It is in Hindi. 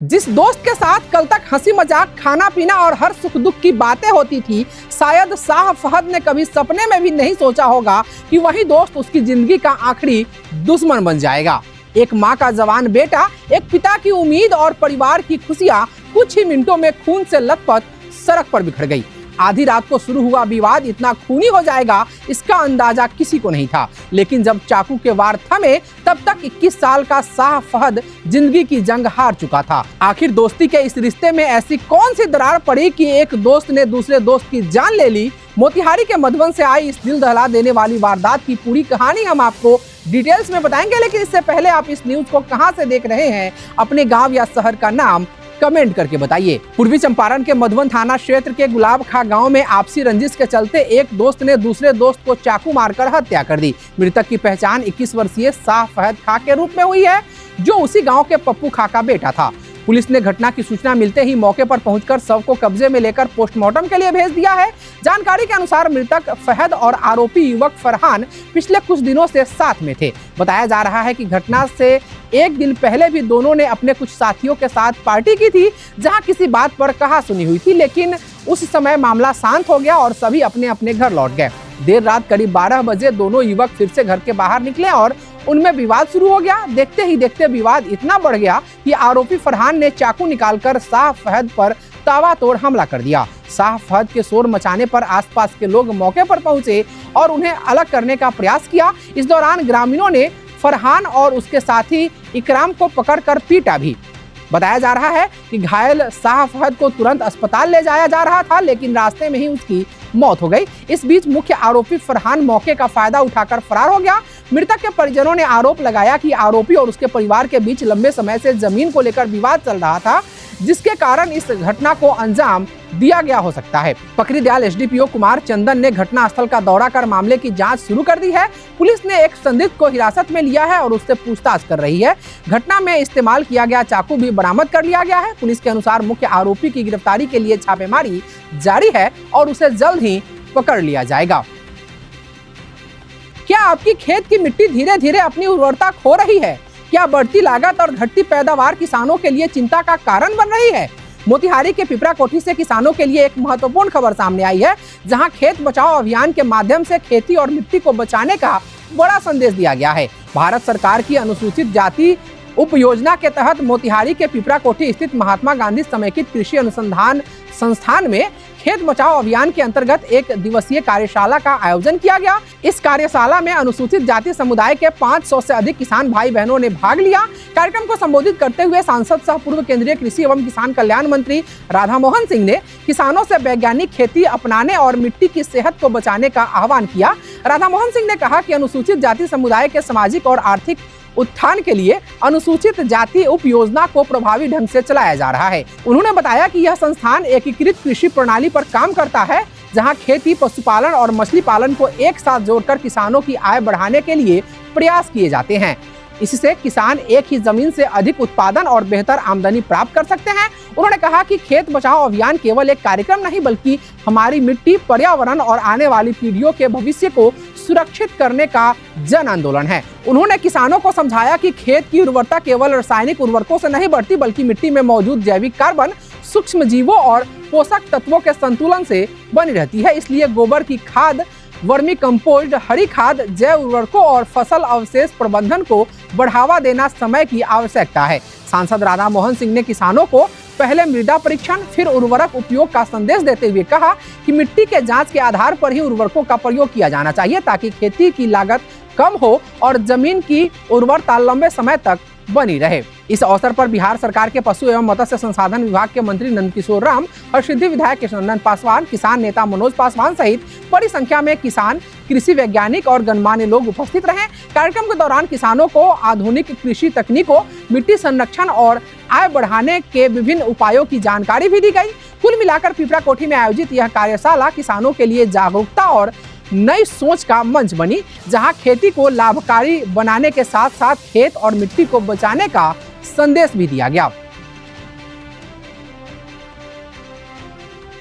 जिस दोस्त के साथ कल तक हंसी मजाक, खाना पीना और हर सुख दुख की बातें होती थी, शायद शाह फहद ने कभी सपने में भी नहीं सोचा होगा कि वही दोस्त उसकी जिंदगी का आखिरी दुश्मन बन जाएगा। एक माँ का जवान बेटा, एक पिता की उम्मीद और परिवार की खुशियां कुछ ही मिनटों में खून से लथपथ सड़क पर बिखर गई। आधी रात को शुरू हुआ विवाद इतना खूनी हो जाएगा, इसका अंदाजा किसी को नहीं था। लेकिन जब चाकू के वार थमे, तब तक 21 साल का शाह फहद जिंदगी की जंग हार चुका था। आखिर दोस्ती के इस रिश्ते में ऐसी कौन सी दरार पड़ी कि एक दोस्त ने दूसरे दोस्त की जान ले ली। मोतिहारी के मधुबन से आई इस दिल दहला देने वाली वारदात की पूरी कहानी हम आपको डिटेल्स में बताएंगे। लेकिन इससे पहले आप इस न्यूज को कहां से देख रहे हैं, अपने गांव या शहर का नाम कमेंट करके बताइए। पूर्वी चंपारण के मधुबन थाना क्षेत्र के गुलाब खा गांव में आपसी रंजिश के चलते एक दोस्त ने दूसरे दोस्त को चाकू मारकर हत्या कर दी। मृतक की पहचान 21 वर्षीय शाह फहद खा के रूप में हुई है, जो उसी गांव के पप्पू खा का बेटा था। पुलिस ने घटना की सूचना मिलते ही मौके पर पहुंचकर शव को कब्जे में लेकर पोस्टमार्टम के लिए भेज दिया है। जानकारी के अनुसार मृतक फहद और आरोपी युवक फरहान पिछले कुछ दिनों से साथ में थे। बताया जा रहा है कि घटना से एक दिन पहले भी दोनों ने अपने कुछ साथियों के साथ पार्टी की थी, जहां किसी बात पर कहासुनी हुई थी। लेकिन उस समय मामला शांत हो गया और सभी अपने अपने घर लौट गए। देर रात करीब 12 बजे दोनों युवक फिर से घर के बाहर निकले और उनमें विवाद शुरू हो गया। देखते ही देखते विवाद इतना बढ़ गया कि आरोपी फरहान ने चाकू निकालकर शाह फहद पर ताबड़तोड़ हमला कर दिया। शाह फहद के शोर मचाने पर आसपास के लोग मौके पर पहुंचे और उन्हें अलग करने का प्रयास किया। इस दौरान ग्रामीणों ने फरहान और उसके साथी इकराम को पकड़कर पीटा भी। बताया जा रहा है कि घायल शाह फहद को तुरंत अस्पताल ले जाया जा रहा था, लेकिन रास्ते में ही उसकी मौत हो गई। इस बीच मुख्य आरोपी फरहान मौके का फायदा उठाकर फरार हो गया। मृतक के परिजनों ने आरोप लगाया कि आरोपी और उसके परिवार के बीच लंबे समय से जमीन को लेकर विवाद चल रहा था, जिसके कारण इस घटना को अंजाम दिया गया हो सकता है। पकरीदयाल एसडीपीओ कुमार चंदन ने घटनास्थल का दौरा कर मामले की जांच शुरू कर दी है। पुलिस ने एक संदिग्ध को हिरासत में लिया है और उससे पूछताछ कर रही है। घटना में इस्तेमाल किया गया चाकू भी बरामद कर लिया गया है। पुलिस के अनुसार मुख्य आरोपी की गिरफ्तारी के लिए छापेमारी जारी है और उसे जल्द ही पकड़ लिया जाएगा। क्या आपकी खेत की मिट्टी धीरे धीरे अपनी उर्वरता खो रही है? क्या बढ़ती लागत और घटती पैदावार किसानों के लिए चिंता का कारण बन रही है? मोतिहारी के पिपरा कोठी से किसानों के लिए एक महत्वपूर्ण खबर सामने आई है, जहां खेत बचाओ अभियान के माध्यम से खेती और मिट्टी को बचाने का बड़ा संदेश दिया गया है। भारत सरकार की अनुसूचित जाति उप योजना के तहत मोतिहारी के पिपरा कोठी स्थित महात्मा गांधी समेकित कृषि अनुसंधान संस्थान में खेत बचाओ अभियान के अंतर्गत एक दिवसीय कार्यशाला का आयोजन किया गया। इस कार्यशाला में अनुसूचित जाति समुदाय के 500 से अधिक किसान भाई बहनों ने भाग लिया। कार्यक्रम को संबोधित करते हुए सांसद सह पूर्व केंद्रीय कृषि एवं किसान कल्याण मंत्री राधा मोहन सिंह ने किसानों से वैज्ञानिक खेती अपनाने और मिट्टी की सेहत को बचाने का आह्वान किया। राधा मोहन सिंह ने कहा कि अनुसूचित जाति समुदाय के सामाजिक और आर्थिक उत्थान के लिए अनुसूचित जाति उप योजना को प्रभावी ढंग से चलाया जा रहा है। उन्होंने बताया कि यह संस्थान एकीकृत कृषि प्रणाली पर काम करता है, जहां खेती, पशुपालन और मछली पालन को एक साथ जोड़कर किसानों की आय बढ़ाने के लिए प्रयास किए जाते हैं। इससे किसान एक ही जमीन से अधिक उत्पादन और बेहतर आमदनी प्राप्त कर सकते हैं। उन्होंने कहा कि खेत बचाओ अभियान केवल एक कार्यक्रम नहीं, बल्कि हमारी मिट्टी, पर्यावरण और आने वाली पीढ़ियों के भविष्य को सुरक्षित करने का जन आंदोलन है। उन्होंने किसानों को समझाया कि खेत की उर्वरता केवल रासायनिक उर्वरकों से नहीं बढ़ती, बल्कि मिट्टी में मौजूद जैविक कार्बन, सूक्ष्म जीवों और पोषक तत्वों के संतुलन से बनी रहती है। इसलिए गोबर की खाद, वर्मी कंपोस्ट, हरी खाद, जैव उर्वरकों और फसल अवशेष प्रबंधन को बढ़ावा देना समय की आवश्यकता है। सांसद राधा मोहन सिंह ने किसानों को पहले मृदा परीक्षण, फिर उर्वरक उपयोग का संदेश देते हुए कहा कि मिट्टी के जांच के आधार पर ही उर्वरकों का प्रयोग किया जाना चाहिए, ताकि खेती की लागत कम हो और जमीन की उर्वरता लंबे समय तक बनी रहे। इस अवसर पर बिहार सरकार के पशु एवं मत्स्य संसाधन विभाग के मंत्री नंदकिशोर राम, हरसिद्धि विधायक कृष्णनंदन पासवान, किसान नेता मनोज पासवान सहित बड़ी संख्या में किसान, कृषि वैज्ञानिक और गणमान्य लोग उपस्थित रहे। कार्यक्रम के दौरान किसानों को आधुनिक कृषि तकनीकों, मिट्टी संरक्षण और आय बढ़ाने के विभिन्न उपायों की जानकारी भी दी गई। कुल मिलाकर पिपरा कोठी में आयोजित यह कार्यशाला किसानों के लिए जागरूकता और नई सोच का मंच बनी, जहां खेती को लाभकारी बनाने के साथ साथ खेत और मिट्टी को बचाने का संदेश भी दिया गया।